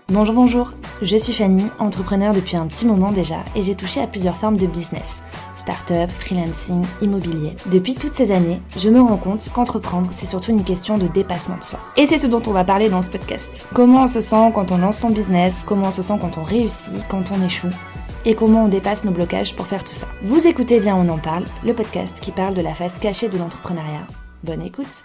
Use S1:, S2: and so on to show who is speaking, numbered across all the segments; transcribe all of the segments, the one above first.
S1: Bonjour, je suis Fanny, entrepreneur depuis un petit moment déjà et j'ai touché à plusieurs formes de business. Start-up, freelancing, immobilier. Depuis toutes ces années, je me rends compte qu'entreprendre, c'est surtout une question de dépassement de soi. Et c'est ce dont on va parler dans ce podcast. Comment on se sent quand on lance son business, comment on se sent quand on réussit, quand on échoue, et comment on dépasse nos blocages pour faire tout ça. Vous écoutez bien On en parle, le podcast qui parle de la face cachée de l'entrepreneuriat. Bonne écoute.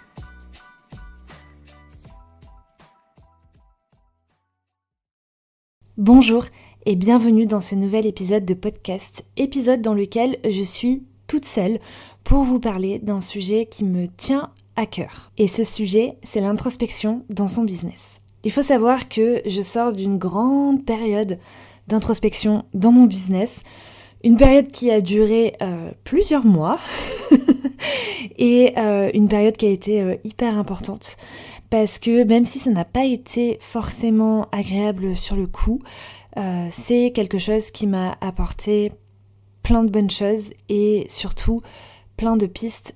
S1: Bonjour et bienvenue dans ce nouvel épisode de podcast, épisode dans lequel je suis toute seule pour vous parler d'un sujet qui me tient à cœur. Et ce sujet, c'est l'introspection dans son business. Il faut savoir que je sors d'une grande période d'introspection dans mon business, une période qui a duré plusieurs mois et une période qui a été hyper importante. Parce que même si ça n'a pas été forcément agréable sur le coup, c'est quelque chose qui m'a apporté plein de bonnes choses et surtout plein de pistes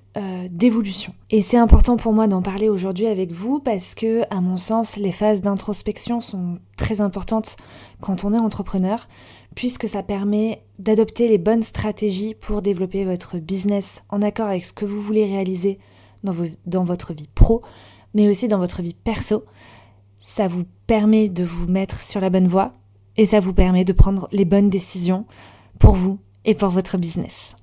S1: d'évolution. Et c'est important pour moi d'en parler aujourd'hui avec vous parce que, à mon sens, les phases d'introspection sont très importantes quand on est entrepreneur, puisque ça permet d'adopter les bonnes stratégies pour développer votre business en accord avec ce que vous voulez réaliser dans votre vie pro, mais aussi dans votre vie perso. Ça vous permet de vous mettre sur la bonne voie et ça vous permet de prendre les bonnes décisions pour vous et pour votre business.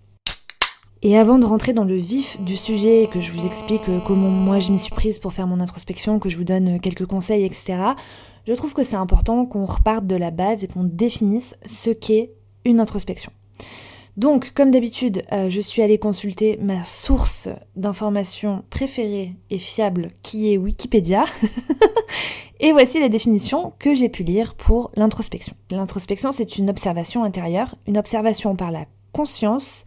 S1: Et avant de rentrer dans le vif du sujet et que je vous explique comment moi je m'y suis prise pour faire mon introspection, que je vous donne quelques conseils, etc., je trouve que c'est important qu'on reparte de la base et qu'on définisse ce qu'est une introspection. Donc, comme d'habitude, je suis allée consulter ma source d'information préférée et fiable qui est Wikipédia. Et voici la définition que j'ai pu lire pour l'introspection. L'introspection, c'est une observation intérieure, une observation par la conscience,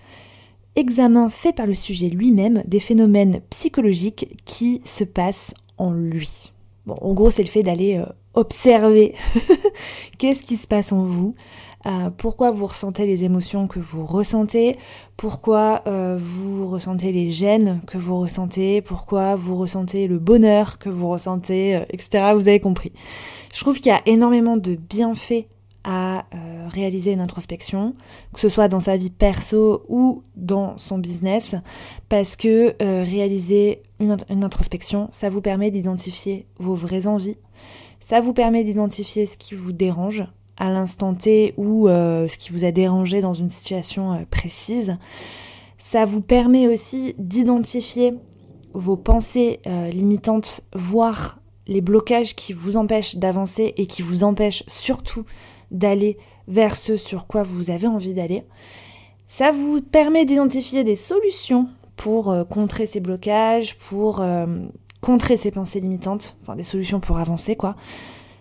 S1: examen fait par le sujet lui-même des phénomènes psychologiques qui se passent en lui. Bon, en gros, c'est le fait d'aller observer qu'est-ce qui se passe en vous, pourquoi vous ressentez les émotions que vous ressentez, pourquoi vous ressentez les gênes que vous ressentez, pourquoi vous ressentez le bonheur que vous ressentez, etc. Vous avez compris. Je trouve qu'il y a énormément de bienfaits à réaliser une introspection, que ce soit dans sa vie perso ou dans son business, parce que réaliser une introspection, ça vous permet d'identifier vos vraies envies, ça vous permet d'identifier ce qui vous dérange à l'instant T ou ce qui vous a dérangé dans une situation précise. Ça vous permet aussi d'identifier vos pensées limitantes, voire les blocages qui vous empêchent d'avancer et qui vous empêchent surtout d'aller vers ce sur quoi vous avez envie d'aller. Ça vous permet d'identifier des solutions pour contrer ces blocages, pour contrer ces pensées limitantes, enfin des solutions pour avancer quoi.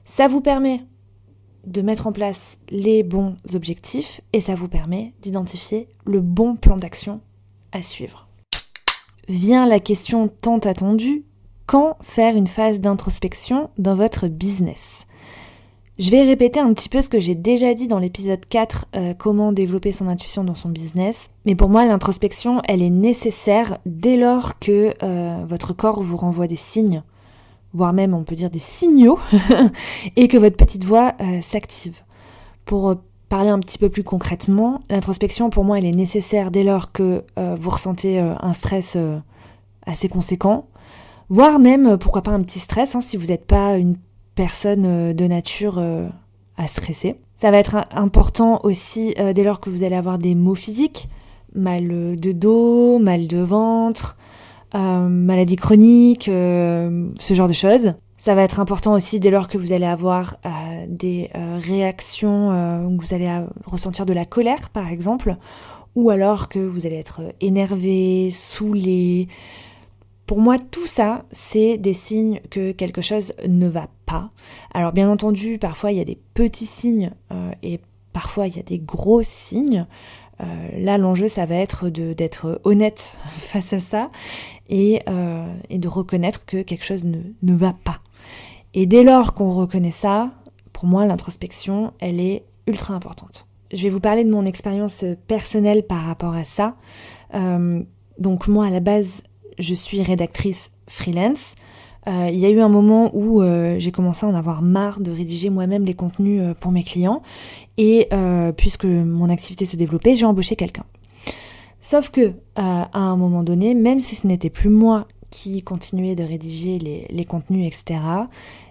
S1: Ça vous permet de mettre en place les bons objectifs et ça vous permet d'identifier le bon plan d'action à suivre. Vient la question tant attendue, quand faire une phase d'introspection dans votre business ? Je vais répéter un petit peu ce que j'ai déjà dit dans l'épisode 4, comment développer son intuition dans son business. Mais pour moi, l'introspection, elle est nécessaire dès lors que votre corps vous renvoie des signes, voire même on peut dire des signaux, et que votre petite voix s'active. Pour parler un petit peu plus concrètement, l'introspection pour moi elle est nécessaire dès lors que vous ressentez un stress assez conséquent, voire même pourquoi pas un petit stress si vous n'êtes pas une personne de nature à stresser. Ça va être important aussi dès lors que vous allez avoir des maux physiques, mal de dos, mal de ventre, maladie chronique, ce genre de choses. Ça va être important aussi dès lors que vous allez avoir des réactions où vous allez ressentir de la colère par exemple, ou alors que vous allez être énervé, saoulé. Pour moi, tout ça, c'est des signes que quelque chose ne va pas. Alors bien entendu, parfois il y a des petits signes et parfois il y a des gros signes. Là, l'enjeu, ça va être d'être honnête face à ça et de reconnaître que quelque chose ne va pas. Et dès lors qu'on reconnaît ça, pour moi, l'introspection, elle est ultra importante. Je vais vous parler de mon expérience personnelle par rapport à ça. Donc moi, à la base, je suis rédactrice freelance. Il y a eu un moment où j'ai commencé à en avoir marre de rédiger moi-même les contenus pour mes clients. Et puisque mon activité se développait, j'ai embauché quelqu'un. Sauf que à un moment donné, même si ce n'était plus moi qui continuais de rédiger les contenus, etc.,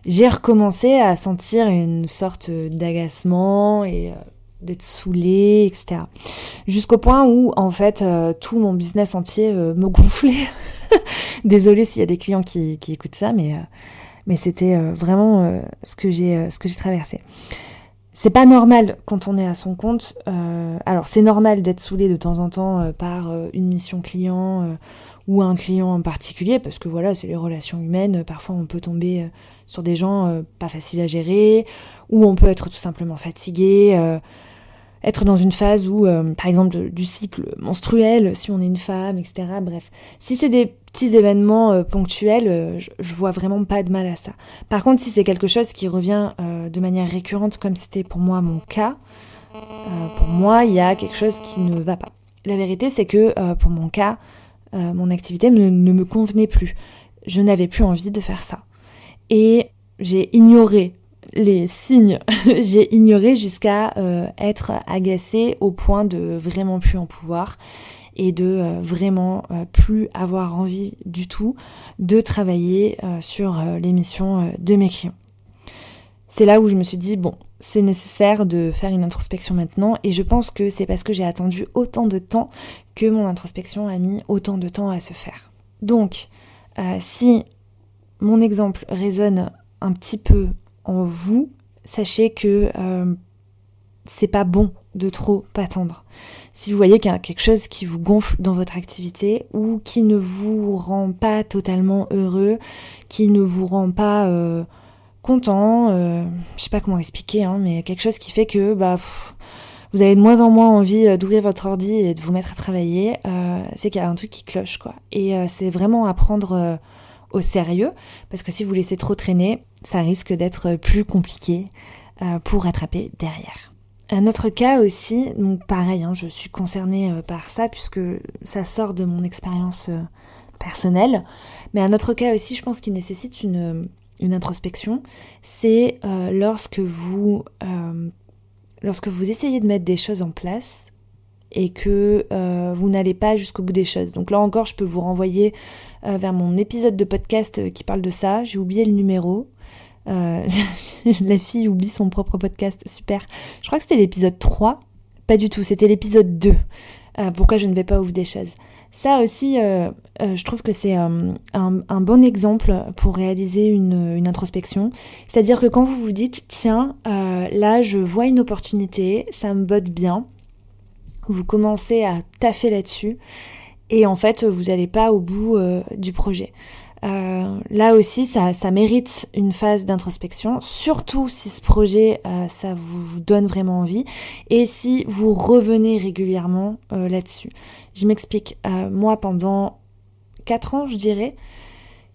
S1: j'ai recommencé à sentir une sorte d'agacement et d'être saoulée, etc. Jusqu'au point où, en fait, tout mon business entier me gonflait. Désolée s'il y a des clients qui écoutent ça, mais c'était vraiment ce que j'ai traversé. C'est pas normal quand on est à son compte. Alors c'est normal d'être saoulé de temps en temps par une mission client ou un client en particulier, parce que voilà, c'est les relations humaines. Parfois on peut tomber sur des gens pas faciles à gérer, ou on peut être tout simplement fatigué, être dans une phase où, par exemple, du cycle menstruel, si on est une femme, etc. Bref, si c'est des petits événements ponctuels, je vois vraiment pas de mal à ça. Par contre, si c'est quelque chose qui revient de manière récurrente, comme c'était pour moi mon cas, pour moi, il y a quelque chose qui ne va pas. La vérité, c'est que pour mon cas, mon activité ne me convenait plus. Je n'avais plus envie de faire ça. Et j'ai ignoré les signes, j'ai ignoré jusqu'à être agacée au point de vraiment plus en pouvoir et de vraiment plus avoir envie du tout de travailler sur les missions de mes clients. C'est là où je me suis dit, bon, c'est nécessaire de faire une introspection maintenant, et je pense que c'est parce que j'ai attendu autant de temps que mon introspection a mis autant de temps à se faire. Donc, si mon exemple résonne un petit peu en vous, sachez que c'est pas bon de trop attendre. Si vous voyez qu'il y a quelque chose qui vous gonfle dans votre activité ou qui ne vous rend pas totalement heureux, qui ne vous rend pas content, je sais pas comment expliquer, mais quelque chose qui fait que vous avez de moins en moins envie d'ouvrir votre ordi et de vous mettre à travailler, c'est qu'il y a un truc qui cloche, quoi. Et c'est vraiment à prendre au sérieux, parce que si vous laissez trop traîner, ça risque d'être plus compliqué pour rattraper derrière. Un autre cas aussi, donc pareil, je suis concernée par ça puisque ça sort de mon expérience personnelle, mais un autre cas aussi, je pense, qui nécessite une introspection, c'est lorsque vous essayez de mettre des choses en place et que vous n'allez pas jusqu'au bout des choses. Donc là encore, je peux vous renvoyer vers mon épisode de podcast qui parle de ça. J'ai oublié le numéro. La fille oublie son propre podcast, super. Je crois que c'était l'épisode 3. Pas du tout, c'était l'épisode 2. Pourquoi je ne vais pas au bout des choses. Ça aussi, je trouve que c'est un bon exemple pour réaliser une introspection. C'est-à-dire que quand vous vous dites, tiens, là je vois une opportunité, ça me botte bien, vous commencez à taffer là-dessus et en fait vous n'allez pas au bout du projet. Là aussi ça mérite une phase d'introspection, surtout si ce projet ça vous donne vraiment envie et si vous revenez régulièrement là-dessus. Je m'explique, moi pendant 4 ans je dirais,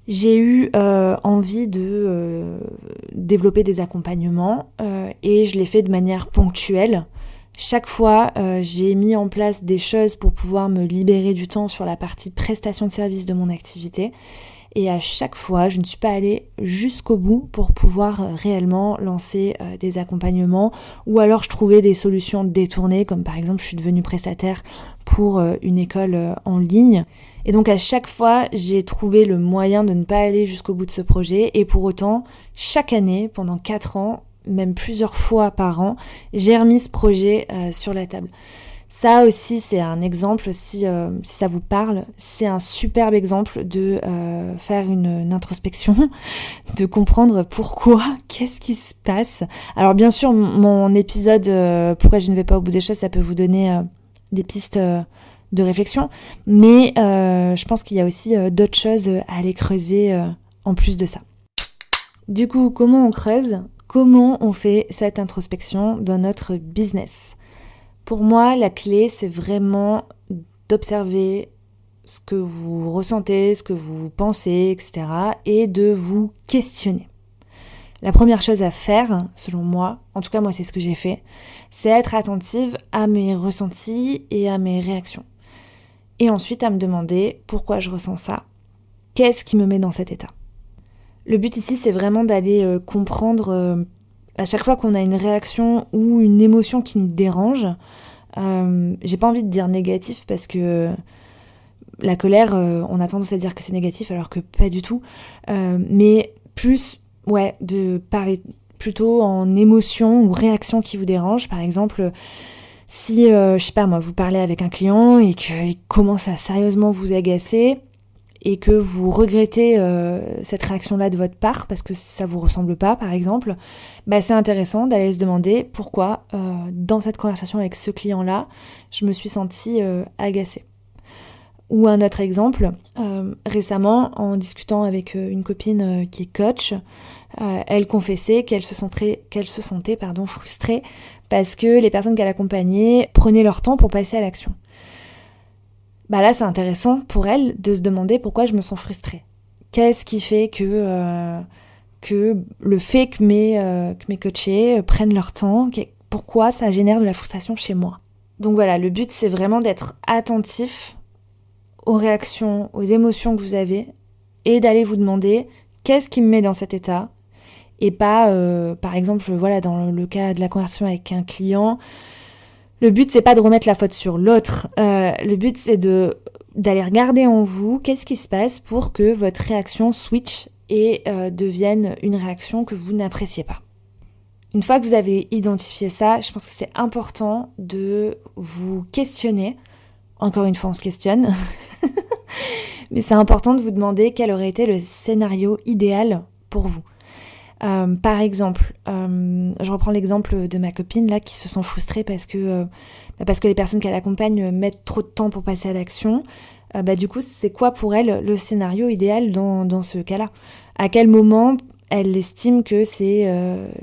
S1: j'ai eu envie de développer des accompagnements et je l'ai fait de manière ponctuelle. Chaque fois, j'ai mis en place des choses pour pouvoir me libérer du temps sur la partie prestation de service de mon activité. Et à chaque fois, je ne suis pas allée jusqu'au bout pour pouvoir réellement lancer des accompagnements. Ou alors, je trouvais des solutions détournées, comme par exemple, je suis devenue prestataire pour une école en ligne. Et donc, à chaque fois, j'ai trouvé le moyen de ne pas aller jusqu'au bout de ce projet. Et pour autant, chaque année, pendant 4 ans, même plusieurs fois par an, j'ai remis ce projet sur la table. Ça aussi, c'est un exemple, si ça vous parle, c'est un superbe exemple de faire une introspection, de comprendre pourquoi, qu'est-ce qui se passe. Alors bien sûr, mon épisode « Pourquoi je ne vais pas au bout des choses », ça peut vous donner des pistes de réflexion, mais je pense qu'il y a aussi d'autres choses à aller creuser en plus de ça. Du coup, comment on creuse ? Comment on fait cette introspection dans notre business ? Pour moi, la clé, c'est vraiment d'observer ce que vous ressentez, ce que vous pensez, etc. et de vous questionner. La première chose à faire, selon moi, en tout cas moi c'est ce que j'ai fait, c'est être attentive à mes ressentis et à mes réactions. Et ensuite à me demander pourquoi je ressens ça, qu'est-ce qui me met dans cet état. Le but ici, c'est vraiment d'aller comprendre à chaque fois qu'on a une réaction ou une émotion qui nous dérange. J'ai pas envie de dire négatif parce que la colère, on a tendance à dire que c'est négatif alors que pas du tout. Mais plus, de parler plutôt en émotion ou réaction qui vous dérange. Par exemple, si, je sais pas moi, vous parlez avec un client et qu'il commence à sérieusement vous agacer et que vous regrettez cette réaction-là de votre part parce que ça vous ressemble pas, par exemple, c'est intéressant d'aller se demander pourquoi, dans cette conversation avec ce client-là, je me suis sentie agacée. Ou un autre exemple, récemment, en discutant avec une copine qui est coach, elle confessait qu'elle se sentait frustrée parce que les personnes qu'elle accompagnait prenaient leur temps pour passer à l'action. Là, c'est intéressant pour elle de se demander pourquoi je me sens frustrée. Qu'est-ce qui fait que le fait que mes coachés prennent leur temps, pourquoi ça génère de la frustration chez moi. Donc voilà, le but, c'est vraiment d'être attentif aux réactions, aux émotions que vous avez et d'aller vous demander qu'est-ce qui me met dans cet état et pas, par exemple, dans le cas de la conversation avec un client, le but, c'est pas de remettre la faute sur l'autre. Le but, c'est d'aller regarder en vous qu'est-ce qui se passe pour que votre réaction switch et devienne une réaction que vous n'appréciez pas. Une fois que vous avez identifié ça, je pense que c'est important de vous questionner. Encore une fois, on se questionne. Mais c'est important de vous demander quel aurait été le scénario idéal pour vous. Par exemple, je reprends l'exemple de ma copine là qui se sent frustrée parce que les personnes qu'elle accompagne mettent trop de temps pour passer à l'action. Du coup, c'est quoi pour elle le scénario idéal dans ce cas-là ? À quel moment elle estime que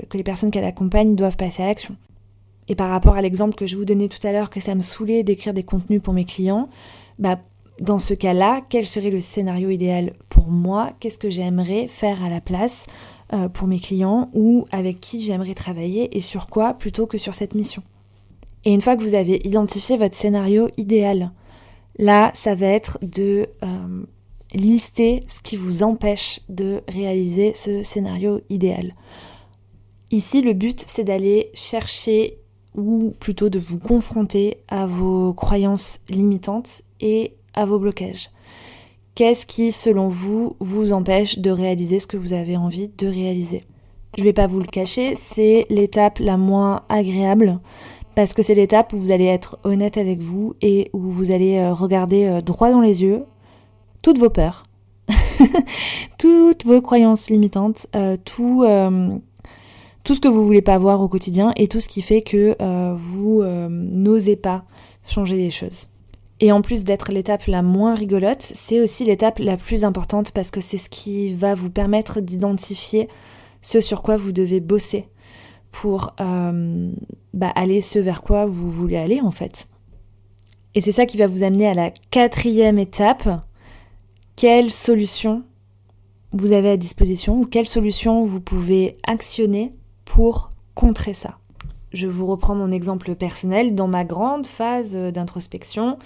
S1: que les personnes qu'elle accompagne doivent passer à l'action ? Et par rapport à l'exemple que je vous donnais tout à l'heure, que ça me saoulait d'écrire des contenus pour mes clients, dans ce cas-là, quel serait le scénario idéal pour moi ? Qu'est-ce que j'aimerais faire à la place pour mes clients ou avec qui j'aimerais travailler et sur quoi plutôt que sur cette mission. Et une fois que vous avez identifié votre scénario idéal, là, ça va être de lister ce qui vous empêche de réaliser ce scénario idéal. Ici, le but, c'est d'aller chercher ou plutôt de vous confronter à vos croyances limitantes et à vos blocages. Qu'est-ce qui, selon vous, vous empêche de réaliser ce que vous avez envie de réaliser ? Je ne vais pas vous le cacher, c'est l'étape la moins agréable parce que c'est l'étape où vous allez être honnête avec vous et où vous allez regarder droit dans les yeux toutes vos peurs, toutes vos croyances limitantes, tout ce que vous voulez pas voir au quotidien et tout ce qui fait que vous n'osez pas changer les choses. Et en plus d'être l'étape la moins rigolote, c'est aussi l'étape la plus importante parce que c'est ce qui va vous permettre d'identifier ce sur quoi vous devez bosser pour aller ce vers quoi vous voulez aller en fait. Et c'est ça qui va vous amener à la 4e étape. Quelle solution vous avez à disposition ou quelle solution vous pouvez actionner pour contrer ça ? Je vous reprends mon exemple personnel. Dans ma grande phase d'introspection,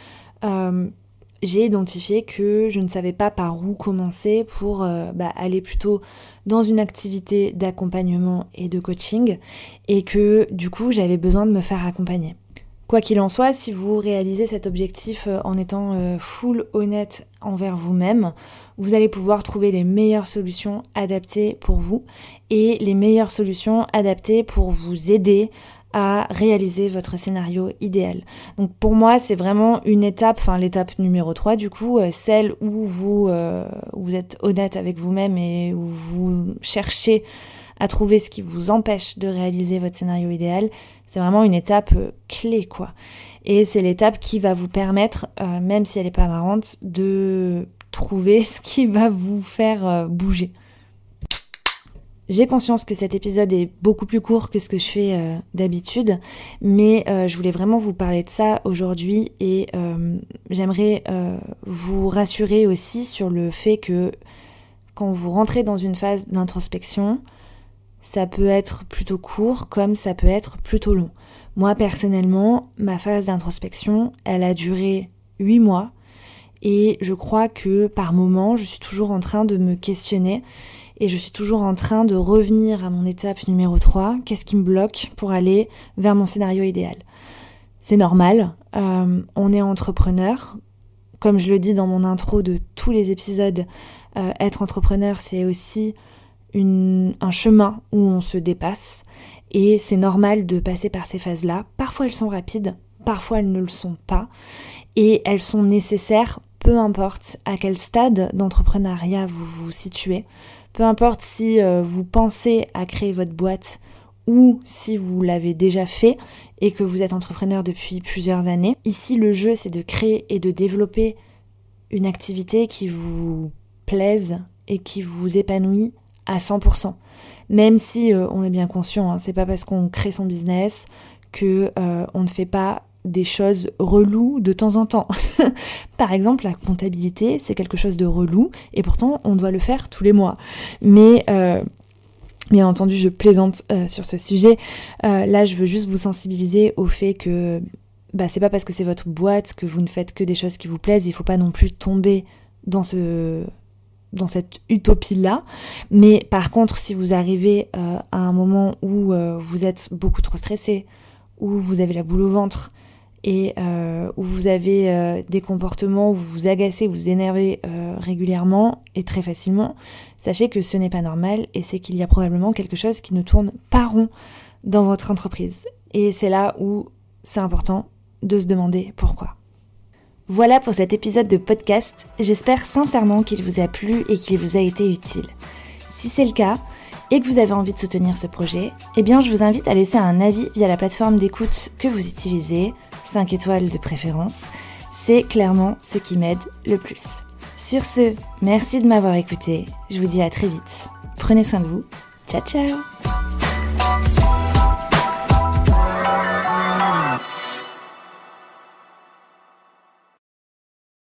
S1: j'ai identifié que je ne savais pas par où commencer pour aller plutôt dans une activité d'accompagnement et de coaching et que du coup j'avais besoin de me faire accompagner. Quoi qu'il en soit, si vous réalisez cet objectif en étant full honnête envers vous-même, vous allez pouvoir trouver les meilleures solutions adaptées pour vous et les meilleures solutions adaptées pour vous aider à réaliser votre scénario idéal. Donc pour moi, c'est vraiment une étape, l'étape numéro 3 du coup, celle où vous êtes honnête avec vous-même et où vous cherchez à trouver ce qui vous empêche de réaliser votre scénario idéal. C'est vraiment une étape clé, quoi. Et c'est l'étape qui va vous permettre, même si elle n'est pas marrante, de trouver ce qui va vous faire bouger. J'ai conscience que cet épisode est beaucoup plus court que ce que je fais d'habitude, mais je voulais vraiment vous parler de ça aujourd'hui et j'aimerais vous rassurer aussi sur le fait que quand vous rentrez dans une phase d'introspection, ça peut être plutôt court comme ça peut être plutôt long. Moi personnellement, ma phase d'introspection, elle a duré 8 mois et je crois que par moments, je suis toujours en train de me questionner et je suis toujours en train de revenir à mon étape numéro 3. Qu'est-ce qui me bloque pour aller vers mon scénario idéal ? C'est normal, on est entrepreneur. Comme je le dis dans mon intro de tous les épisodes, être entrepreneur, c'est aussi un chemin où on se dépasse. Et c'est normal de passer par ces phases-là. Parfois elles sont rapides, parfois elles ne le sont pas. Et elles sont nécessaires, peu importe à quel stade d'entrepreneuriat vous vous situez. Peu importe si vous pensez à créer votre boîte ou si vous l'avez déjà fait et que vous êtes entrepreneur depuis plusieurs années. Ici, le jeu, c'est de créer et de développer une activité qui vous plaise et qui vous épanouit à 100%. Même si on est bien conscient, c'est pas parce qu'on crée son business que on ne fait pas des choses reloues de temps en temps. Par exemple, la comptabilité, c'est quelque chose de relou et pourtant on doit le faire tous les mois. Mais bien entendu, je plaisante sur ce sujet. Là, je veux juste vous sensibiliser au fait que c'est pas parce que c'est votre boîte que vous ne faites que des choses qui vous plaisent. Il faut pas non plus tomber dans cette utopie-là. Mais par contre, si vous arrivez à un moment où vous êtes beaucoup trop stressé, où vous avez la boule au ventre et où vous avez des comportements où vous vous agacez, vous vous énervez régulièrement et très facilement, sachez que ce n'est pas normal et c'est qu'il y a probablement quelque chose qui ne tourne pas rond dans votre entreprise. Et c'est là où c'est important de se demander pourquoi. Voilà pour cet épisode de podcast. J'espère sincèrement qu'il vous a plu et qu'il vous a été utile. Si c'est le cas, et que vous avez envie de soutenir ce projet, je vous invite à laisser un avis via la plateforme d'écoute que vous utilisez, 5 étoiles de préférence. C'est clairement ce qui m'aide le plus. Sur ce, merci de m'avoir écouté. Je vous dis à très vite. Prenez soin de vous. Ciao, ciao!